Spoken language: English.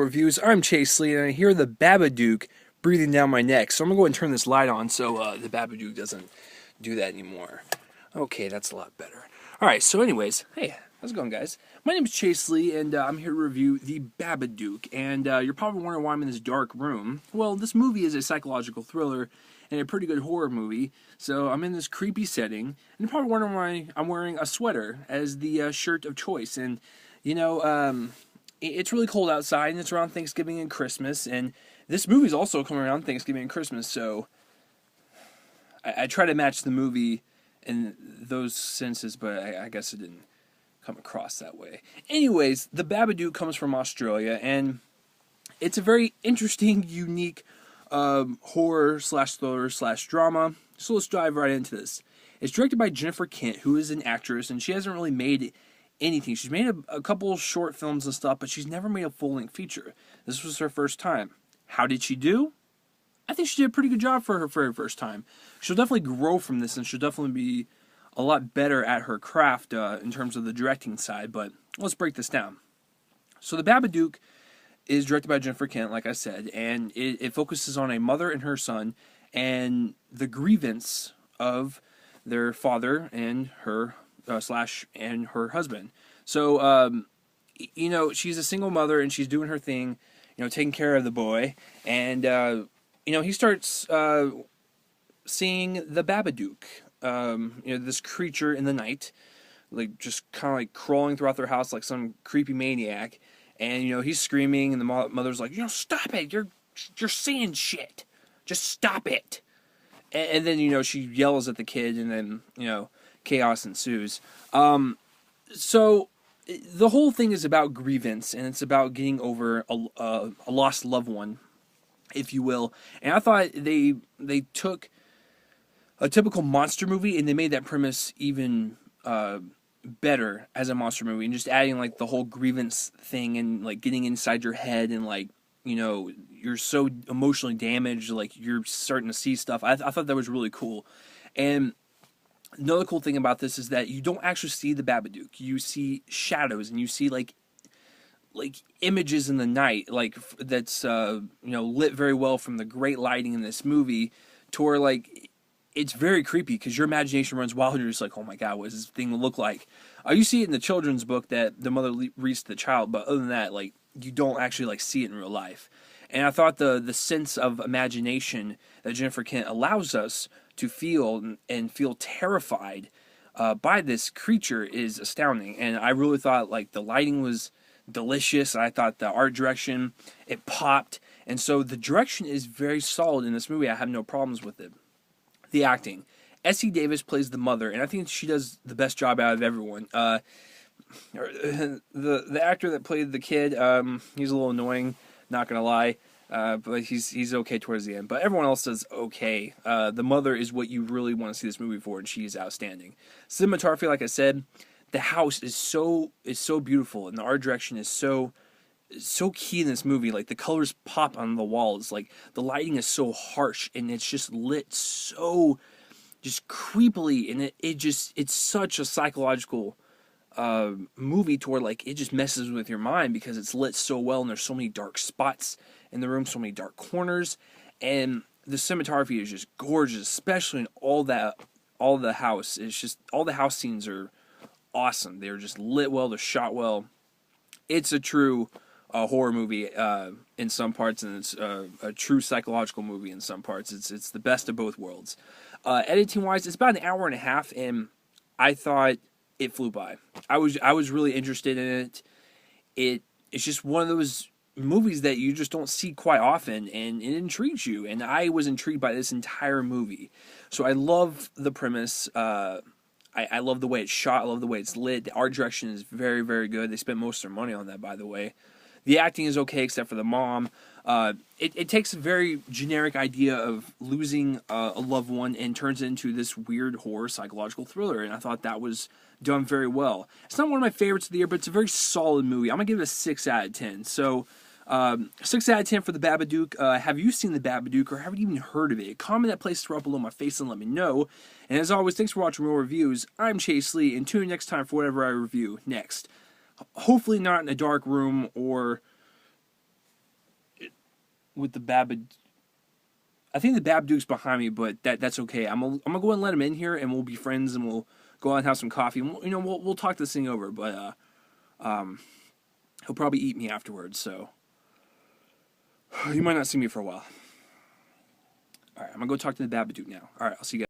Reviews. I'm Chase Lee, and I hear the Babadook breathing down my neck. So I'm going to go and turn this light on so the Babadook doesn't do that anymore. Okay, that's a lot better. Alright, so anyways, hey, how's it going, guys? My name is Chase Lee, and I'm here to review the Babadook. And you're probably wondering why I'm in this dark room. Well, this movie is a psychological thriller and a pretty good horror movie, so I'm in this creepy setting. And you're probably wondering why I'm wearing a sweater as the shirt of choice. And, you know, it's really cold outside, and it's around Thanksgiving and Christmas, and this movie's also coming around Thanksgiving and Christmas, so I try to match the movie in those senses, but I guess it didn't come across that way. Anyways, the Babadook comes from Australia, and it's a very interesting, unique horror slash thriller slash drama, so let's dive right into this. It's directed by Jennifer Kent, who is an actress, and she hasn't really made anything. She's made a couple short films and stuff, but she's never made a full-length feature. This was her first time. How did she do? I think she did a pretty good job for her very first time. She'll definitely grow from this, and she'll definitely be a lot better at her craft in terms of the directing side, but let's break this down. So the Babadook is directed by Jennifer Kent, like I said, and it focuses on a mother and her son and the grievance of their father and her and her husband. So, you know, she's a single mother and she's doing her thing, you know, taking care of the boy. And, you know, he starts seeing the Babadook, you know, this creature in the night, like just kind of like crawling throughout their house like some creepy maniac. And, you know, he's screaming and the mother's like, you know, stop it. You're seeing shit. Just stop it. And then, you know, she yells at the kid and then, you know, chaos ensues. So the whole thing is about grievance, and it's about getting over a lost loved one, if you will. And I thought they took a typical monster movie and they made that premise even better as a monster movie, and just adding like the whole grievance thing and like getting inside your head and like, you know, you're so emotionally damaged, like you're starting to see stuff. I thought that was really cool. And another cool thing about this is that you don't actually see the Babadook. You see shadows, and you see like images in the night, like that's you know, lit very well from the great lighting in this movie, to where like it's very creepy because your imagination runs wild and you're just like, oh my god, what does this thing look like? You see it in the children's book that the mother reads to the child, but other than that, like, you don't actually like see it in real life. And I thought the sense of imagination that Jennifer Kent allows us to feel and feel terrified by this creature is astounding. And I really thought like the lighting was delicious. I thought the art direction, it popped. And so the direction is very solid in this movie. I have no problems with it. The acting. Essie Davis plays the mother, and I think she does the best job out of everyone. The actor that played the kid, he's a little annoying, not gonna lie, but he's okay towards the end. But everyone else does okay. The mother is what you really want to see this movie for, and she is outstanding. Cinematography, like I said, the house is so beautiful, and the art direction is so key in this movie. Like the colors pop on the walls, like the lighting is so harsh, and it's just lit so just creepily, and it's such a psychological movie to where like it just messes with your mind because it's lit so well, and there's so many dark spots in the room, so many dark corners, and the cinematography is just gorgeous, especially in all the house. It's just all the house scenes are awesome. They're just lit well, they're shot well. It's a true horror movie in some parts, and it's a true psychological movie in some parts. It's the best of both worlds. Editing wise, it's about an hour and a half, and I thought it flew by. I was really interested in it. It's just one of those movies that you just don't see quite often, and it intrigues you. And I was intrigued by this entire movie. So I love the premise. I love the way it's shot. I love the way it's lit. The art direction is very, very good. They spent most of their money on that, by the way. The acting is okay except for the mom. It takes a very generic idea of losing a loved one and turns it into this weird horror psychological thriller, and I thought that was done very well. It's not one of my favorites of the year, but it's a very solid movie. I'm going to give it a 6 out of 10. So 6 out of 10 for the Babadook. Have you seen the Babadook, or have you even heard of it? Comment that place right below my face and let me know. And as always, thanks for watching more reviews. I'm Chase Lee, and tune in next time for whatever I review next. Hopefully not in a dark room or with the Babadook. I think the Babadook's behind me, but that's okay. I'm gonna go and let him in here, and we'll be friends, and we'll go out and have some coffee. And we'll talk this thing over. But he'll probably eat me afterwards, so you might not see me for a while. All right, I'm gonna go talk to the Babadook now. All right, I'll see you guys.